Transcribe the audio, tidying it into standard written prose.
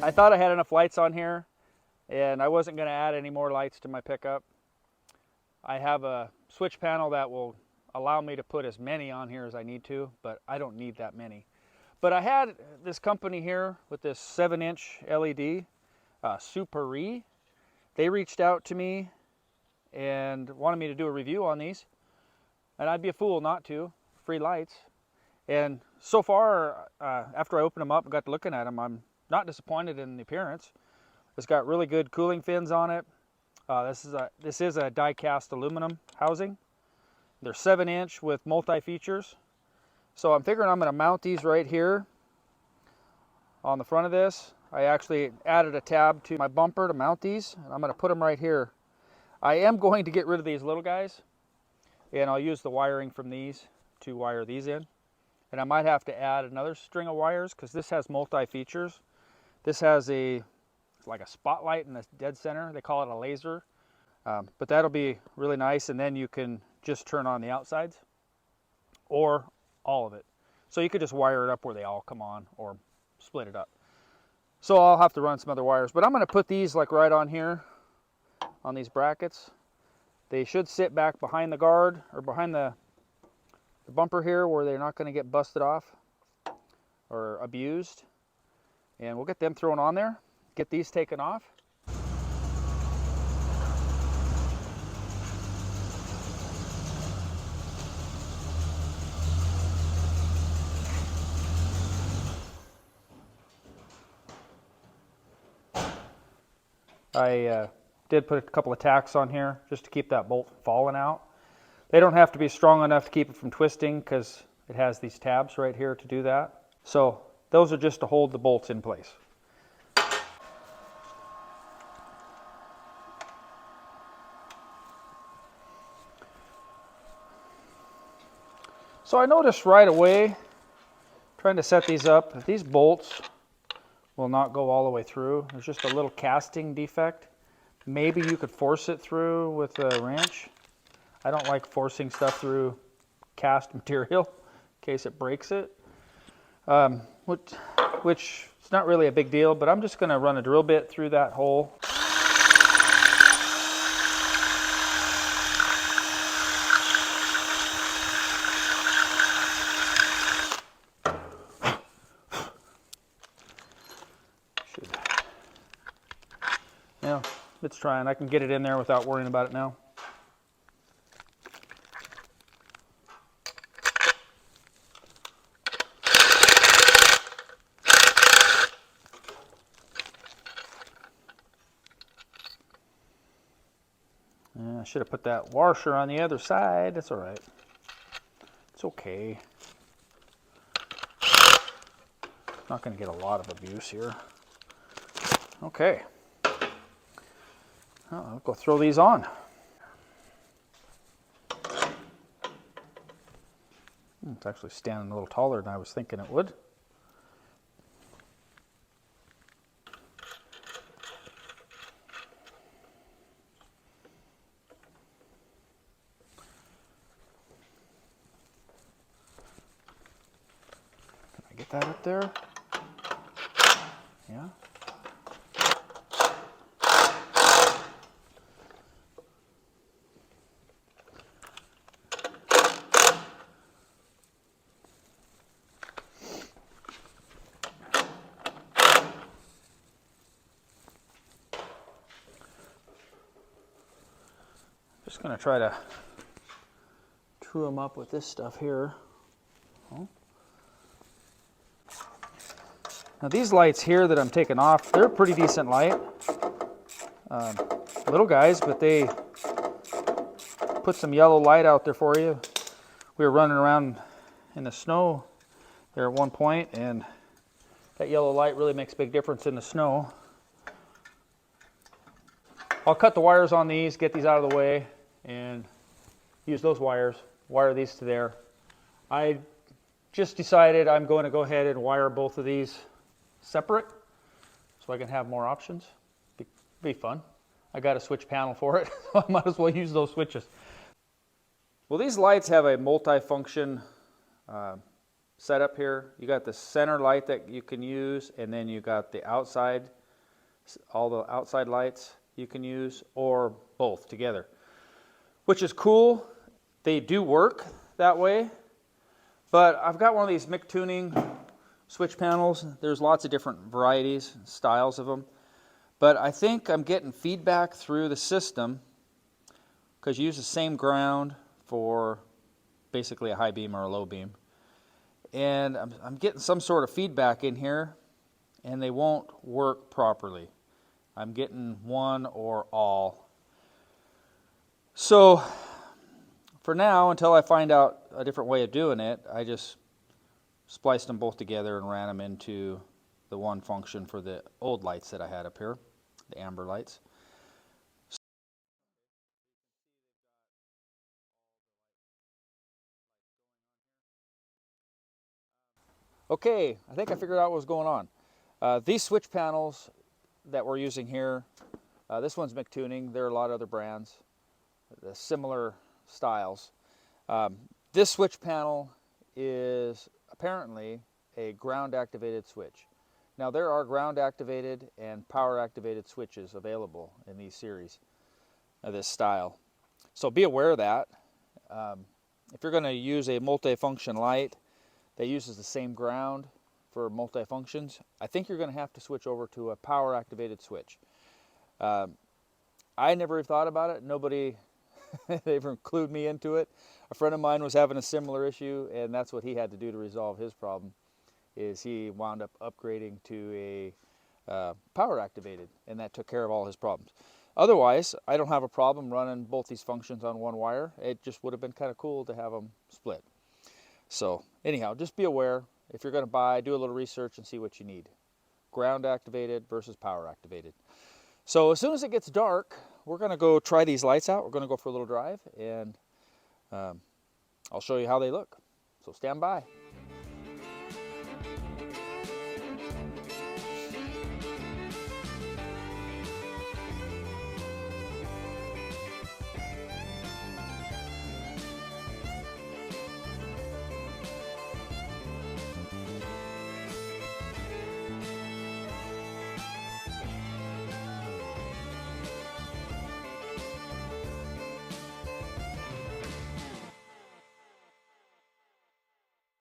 I thought I had enough lights on here, and I wasn't going to add any more lights to my pickup. I have a switch panel that will allow me to put as many on here as I need to, but I don't need that many. But I had this company here with this 7-inch LED, Suparee. They reached out to me and wanted me to do a review on these, and I'd be a fool not to. Free lights. And so far, after I opened them up and got to looking at them, I'm not disappointed in the appearance. It's got really good cooling fins on it. This is a die-cast aluminum housing. They're 7-inch with multi-features. So I'm figuring I'm going to mount these right here on the front of this. I actually added a tab to my bumper to mount these, and I'm going to put them right here. I am going to get rid of these little guys, and I'll use the wiring from these to wire these in. And I might have to add another string of wires because this has multi-features. This has like a spotlight in the dead center. They call it a laser. But that'll be really nice, and then you can just turn on the outsides or all of it. So you could just wire it up where they all come on or split it up. So I'll have to run some other wires, but I'm going to put these like right on here on these brackets. They should sit back behind the guard or behind the bumper here where they're not going to get busted off or abused. And we'll get them thrown on there, get these taken off. I did put a couple of tacks on here just to keep that bolt from falling out. They don't have to be strong enough to keep it from twisting because it has these tabs right here to do that. So those are just to hold the bolts in place. So I noticed right away, trying to set these up, that these bolts will not go all the way through. There's just a little casting defect. Maybe you could force it through with a wrench. I don't like forcing stuff through cast material in case it breaks it, which is not really a big deal, but I'm just going to run a drill bit through that hole. Yeah, it's trying. I can get it in there without worrying about it now. I should have put that washer on the other side. That's all right. It's okay. Not going to get a lot of abuse here. Okay. I'll go throw these on. It's actually standing a little taller than I was thinking it would. Can I get that up there? Yeah. Just going to try to true them up with this stuff here. Oh. Now these lights here that I'm taking off, they're a pretty decent light. Little guys, but they put some yellow light out there for you. We were running around in the snow there at one point, and that yellow light really makes a big difference in the snow. I'll cut the wires on these, get these out of the way, and use those wires, wire these to there. I just decided I'm going to go ahead and wire both of these separate so I can have more options. Be fun. I got a switch panel for it, so I might as well use those switches. Well, these lights have a multi-function setup here. You got the center light that you can use, and then you got the outside, all the outside lights you can use, or both together, which is cool. They do work that way, but I've got one of these MIC tuning switch panels. There's lots of different varieties, styles of them, but I think I'm getting feedback through the system because you use the same ground for basically a high beam or a low beam, and I'm getting some sort of feedback in here, and they won't work properly. I'm getting one or all. So for now, until I find out a different way of doing it, I just spliced them both together and ran them into the one function for the old lights that I had up here, the amber lights. Okay, I think I figured out what was going on. These switch panels that we're using here, this one's MIC tuning. There are a lot of other brands, similar styles. This switch panel is apparently a ground activated switch. Now there are ground activated and power activated switches available in these series of this style. So be aware of that. If you're going to use a multi-function light that uses the same ground for multi-functions, I think you're going to have to switch over to a power activated switch. I never even thought about it. Nobody ever clued me into it. A friend of mine was having a similar issue, and that's what he had to do to resolve his problem, is he wound up upgrading to a power activated, and that took care of all his problems. Otherwise, I don't have a problem running both these functions on one wire. It just would have been kind of cool to have them split. So anyhow, just be aware. If you're going to buy, do a little research and see what you need. Ground activated versus power activated. So as soon as it gets dark, we're going to go try these lights out. We're going to go for a little drive, and I'll show you how they look. So stand by.